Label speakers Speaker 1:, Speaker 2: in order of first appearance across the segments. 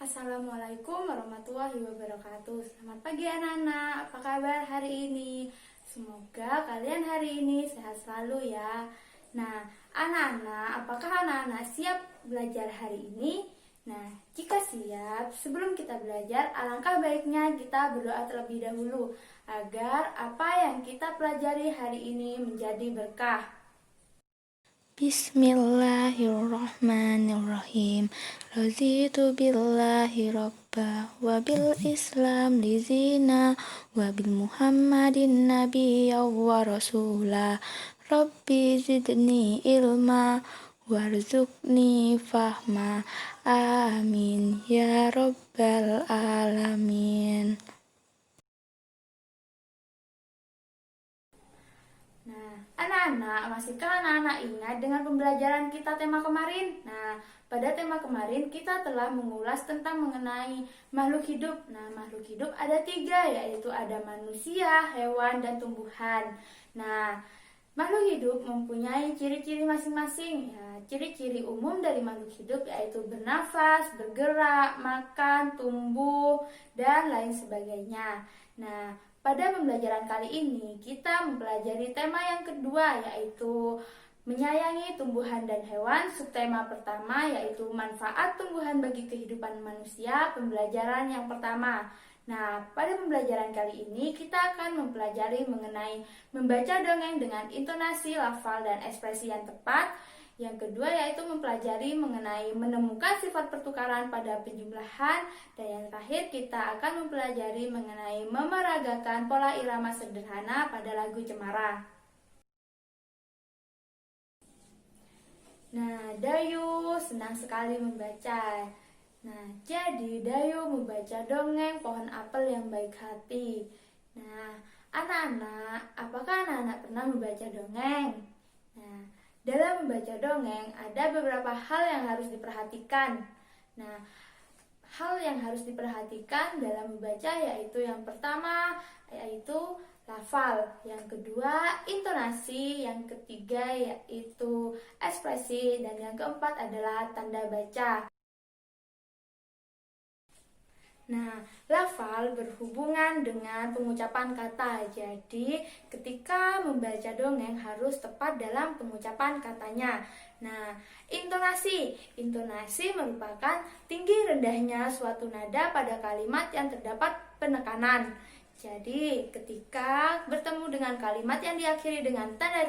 Speaker 1: Assalamualaikum warahmatullahi wabarakatuh. Selamat pagi anak-anak, apa kabar hari ini? Semoga kalian hari ini sehat selalu ya. Nah, anak-anak, apakah anak-anak siap belajar hari ini? Nah, jika siap, sebelum kita belajar, alangkah baiknya kita berdoa terlebih dahulu agar apa yang kita pelajari hari ini menjadi berkah.
Speaker 2: Bismillahirrahmanirrahim. Raditu billahi rabba wa bil islam lizina wa bil muhammadin nabiyya wa rasula. Rabbi zidni ilma warzuqni fahma. Amin ya rabbal alamin.
Speaker 1: Nah, anak-anak, masihkah anak-anak ingat dengan pembelajaran kita tema kemarin? Nah, pada tema kemarin kita telah mengulas tentang mengenai makhluk hidup. Nah, makhluk hidup ada 3, yaitu ada manusia, hewan, dan tumbuhan. Nah, makhluk hidup mempunyai ciri-ciri masing-masing. Ya, ciri-ciri umum dari makhluk hidup yaitu bernafas, bergerak, makan, tumbuh, dan lain sebagainya. Nah, pada pembelajaran kali ini kita mempelajari tema yang kedua, yaitu menyayangi tumbuhan dan hewan. Subtema pertama yaitu manfaat tumbuhan bagi kehidupan manusia, pembelajaran yang pertama. Nah, pada pembelajaran kali ini kita akan mempelajari mengenai membaca dongeng dengan intonasi, lafal, dan ekspresi yang tepat. Yang kedua yaitu mempelajari mengenai menemukan sifat pertukaran pada penjumlahan. Dan yang terakhir kita akan mempelajari mengenai memeragakan pola irama sederhana pada lagu Cemara. Nah, Dayu senang sekali membaca. Nah, jadi Dayu membaca dongeng pohon apel yang baik hati. Nah, anak-anak, apakah anak-anak pernah membaca dongeng? Nah, dalam membaca dongeng ada beberapa hal yang harus diperhatikan. Nah, hal yang harus diperhatikan dalam membaca yaitu yang pertama yaitu lafal, yang kedua intonasi, yang ketiga yaitu ekspresi, dan yang keempat adalah tanda baca. Nah, lafal berhubungan dengan pengucapan kata. Jadi, ketika membaca dongeng harus tepat dalam pengucapan katanya. Nah, intonasi. Intonasi merupakan tinggi rendahnya suatu nada pada kalimat yang terdapat penekanan. Jadi, ketika bertemu dengan kalimat yang diakhiri dengan tanda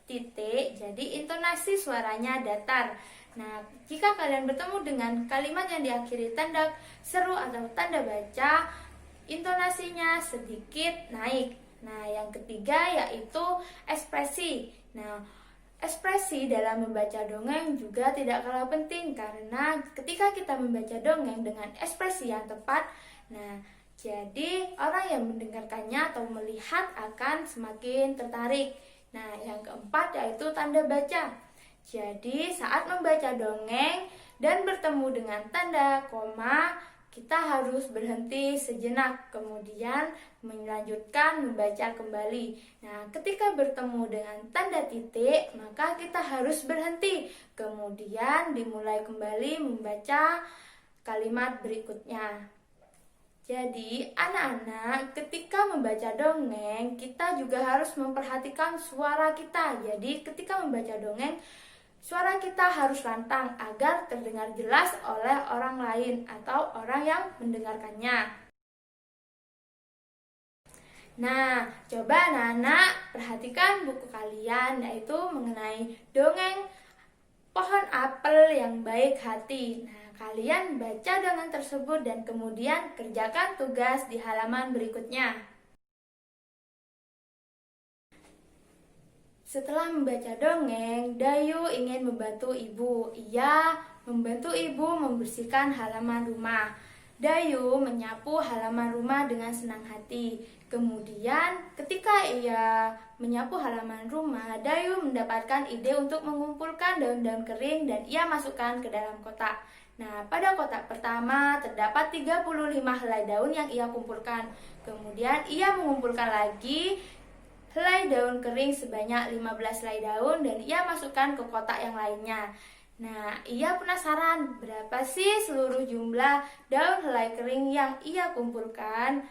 Speaker 1: titik, jadi intonasi suaranya datar. Nah, jika kalian bertemu dengan kalimat yang diakhiri tanda seru atau tanda baca, intonasinya sedikit naik. Nah, yang ketiga yaitu ekspresi. Nah, ekspresi dalam membaca dongeng juga tidak kalah penting karena ketika kita membaca dongeng dengan ekspresi yang tepat, nah, jadi orang yang mendengarkannya atau melihat akan semakin tertarik. Nah, yang keempat yaitu tanda baca. Jadi, saat membaca dongeng dan bertemu dengan tanda koma, kita harus berhenti sejenak, kemudian melanjutkan membaca kembali. Nah, ketika bertemu dengan tanda titik, maka kita harus berhenti, kemudian dimulai kembali membaca kalimat berikutnya. Jadi, anak-anak, ketika membaca dongeng, kita juga harus memperhatikan suara kita. Jadi, ketika membaca dongeng, suara kita harus lantang agar terdengar jelas oleh orang lain atau orang yang mendengarkannya. Nah, coba anak-anak perhatikan buku kalian, yaitu mengenai dongeng pohon apel yang baik hati. Nah, kalian baca dongeng tersebut dan kemudian kerjakan tugas di halaman berikutnya. Setelah membaca dongeng, Dayu ingin membantu ibu. Ia membantu ibu membersihkan halaman rumah. Dayu menyapu halaman rumah dengan senang hati. Kemudian, ketika ia menyapu halaman rumah, Dayu mendapatkan ide untuk mengumpulkan daun-daun kering dan ia masukkan ke dalam kotak. Nah, pada kotak pertama terdapat 35 helai daun yang ia kumpulkan. Kemudian ia mengumpulkan lagi helai daun kering sebanyak 15 helai daun dan ia masukkan ke kotak yang lainnya. Nah, ia penasaran berapa sih seluruh jumlah daun helai kering yang ia kumpulkan?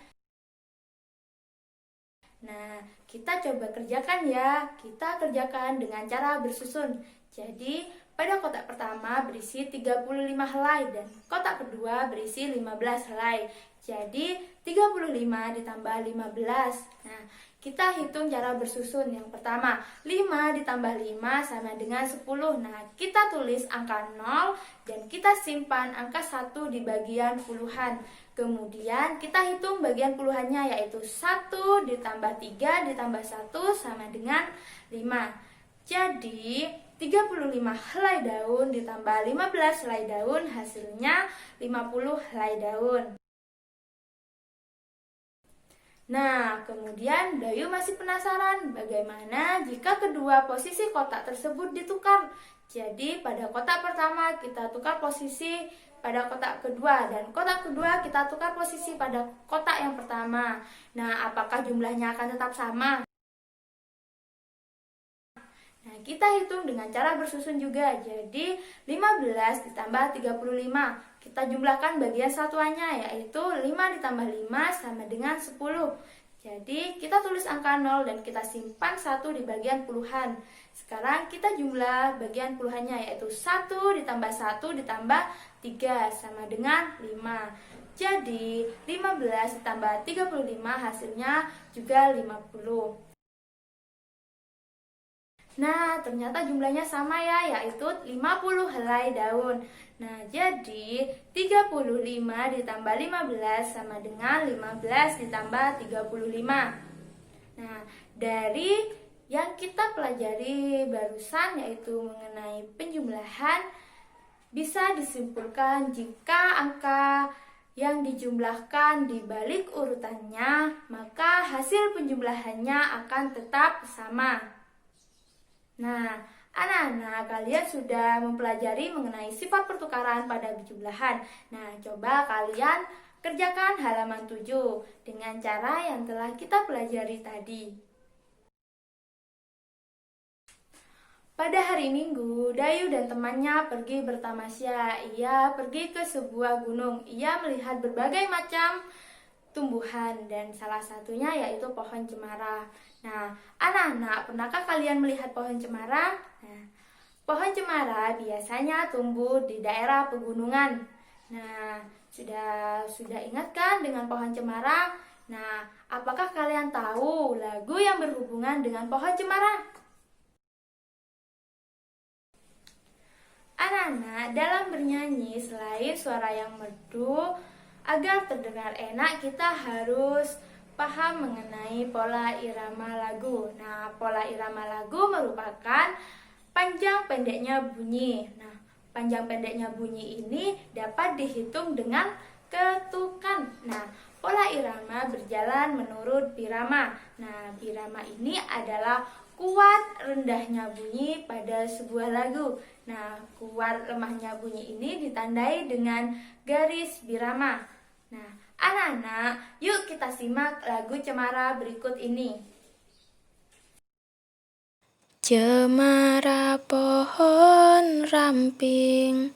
Speaker 1: Nah, kita coba kerjakan ya. Kita kerjakan dengan cara bersusun. Jadi, pada kotak pertama berisi 35 helai dan kotak kedua berisi 15 helai. Jadi, 35 ditambah 15. Nah, kita hitung cara bersusun. Yang pertama, 5 ditambah 5 sama dengan 10. Nah, kita tulis angka 0 dan kita simpan angka 1 di bagian puluhan. Kemudian kita hitung bagian puluhannya, yaitu 1 ditambah 3 ditambah 1 sama dengan 5. Jadi 35 helai daun ditambah 15 helai daun hasilnya 50 helai daun. Nah, kemudian Dayu masih penasaran bagaimana jika kedua posisi kotak tersebut ditukar. Jadi pada kotak pertama kita tukar posisi pada kotak kedua dan kotak kedua kita tukar posisi pada kotak yang pertama. Nah, apakah jumlahnya akan tetap sama? Nah, kita hitung dengan cara bersusun juga. Jadi 15 ditambah 35. Kita jumlahkan bagian satuannya, yaitu 5 ditambah 5 sama dengan 10. Jadi kita tulis angka 0 dan kita simpan 1 di bagian puluhan. Sekarang kita jumlah bagian puluhannya, yaitu 1 ditambah 1 ditambah 3 sama dengan 5. Jadi 15 ditambah 35 hasilnya juga 50. Nah, ternyata jumlahnya sama ya, yaitu 50 helai daun. Nah, jadi 35 ditambah 15 sama dengan 15 ditambah 35. Nah, dari yang kita pelajari barusan yaitu mengenai penjumlahan, bisa disimpulkan jika angka yang dijumlahkan di balik urutannya, maka hasil penjumlahannya akan tetap sama. Nah, anak-anak, kalian sudah mempelajari mengenai sifat pertukaran pada jumlahan. Nah, coba kalian kerjakan halaman 7 dengan cara yang telah kita pelajari tadi. Pada hari Minggu, Dayu dan temannya pergi bertamasya. Ia pergi ke sebuah gunung. Ia melihat berbagai macam tumbuhan dan salah satunya yaitu pohon cemara. Nah, anak-anak, pernahkah kalian melihat pohon cemara? Nah, pohon cemara biasanya tumbuh di daerah pegunungan. Nah, sudah ingat kan dengan pohon cemara? Nah, apakah kalian tahu lagu yang berhubungan dengan pohon cemara? Anak-anak, dalam bernyanyi selain suara yang merdu, agar terdengar enak kita harus paham mengenai pola irama lagu. Nah, pola irama lagu merupakan panjang pendeknya bunyi. Nah, panjang pendeknya bunyi ini dapat dihitung dengan ketukan. Nah, pola irama berjalan menurut birama. Nah, birama ini adalah kuat rendahnya bunyi pada sebuah lagu. Nah, kuat lemahnya bunyi ini ditandai dengan garis birama. Nah, anak-anak, yuk kita simak lagu Cemara berikut ini.
Speaker 2: Cemara pohon ramping,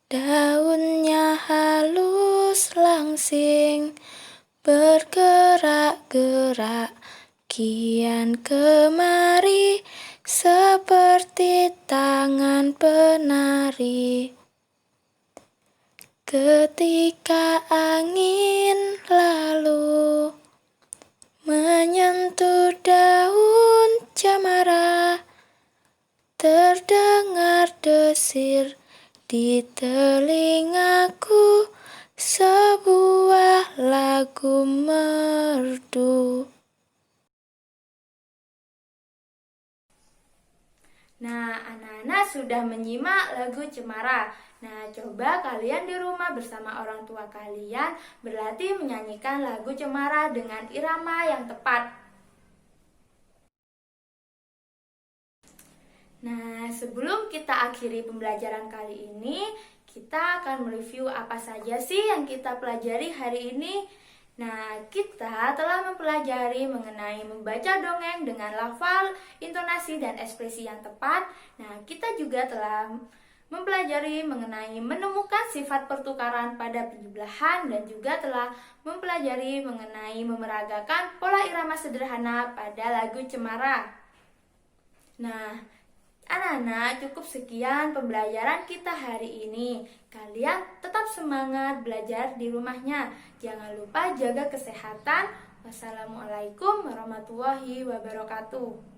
Speaker 2: daunnya halus langsing, bergerak-gerak kian kemari, seperti tangan penari. Ketika angin lalu menyentuh daun cemara, terdengar desir di telingaku, sebuah lagu merdu.
Speaker 1: Nah, anak-anak sudah menyimak lagu Cemara. Nah, coba kalian di rumah bersama orang tua kalian berlatih menyanyikan lagu Cemara dengan irama yang tepat. Nah, sebelum kita akhiri pembelajaran kali ini, kita akan mereview apa saja sih yang kita pelajari hari ini. Nah, kita telah mempelajari mengenai membaca dongeng dengan lafal, intonasi, dan ekspresi yang tepat. Nah, kita juga telah mempelajari mengenai menemukan sifat pertukaran pada penjumlahan dan juga telah mempelajari mengenai memeragakan pola irama sederhana pada lagu Cemara. Nah, anak-anak, cukup sekian pembelajaran kita hari ini. Kalian tetap semangat belajar di rumahnya. Jangan lupa jaga kesehatan. Wassalamualaikum warahmatullahi wabarakatuh.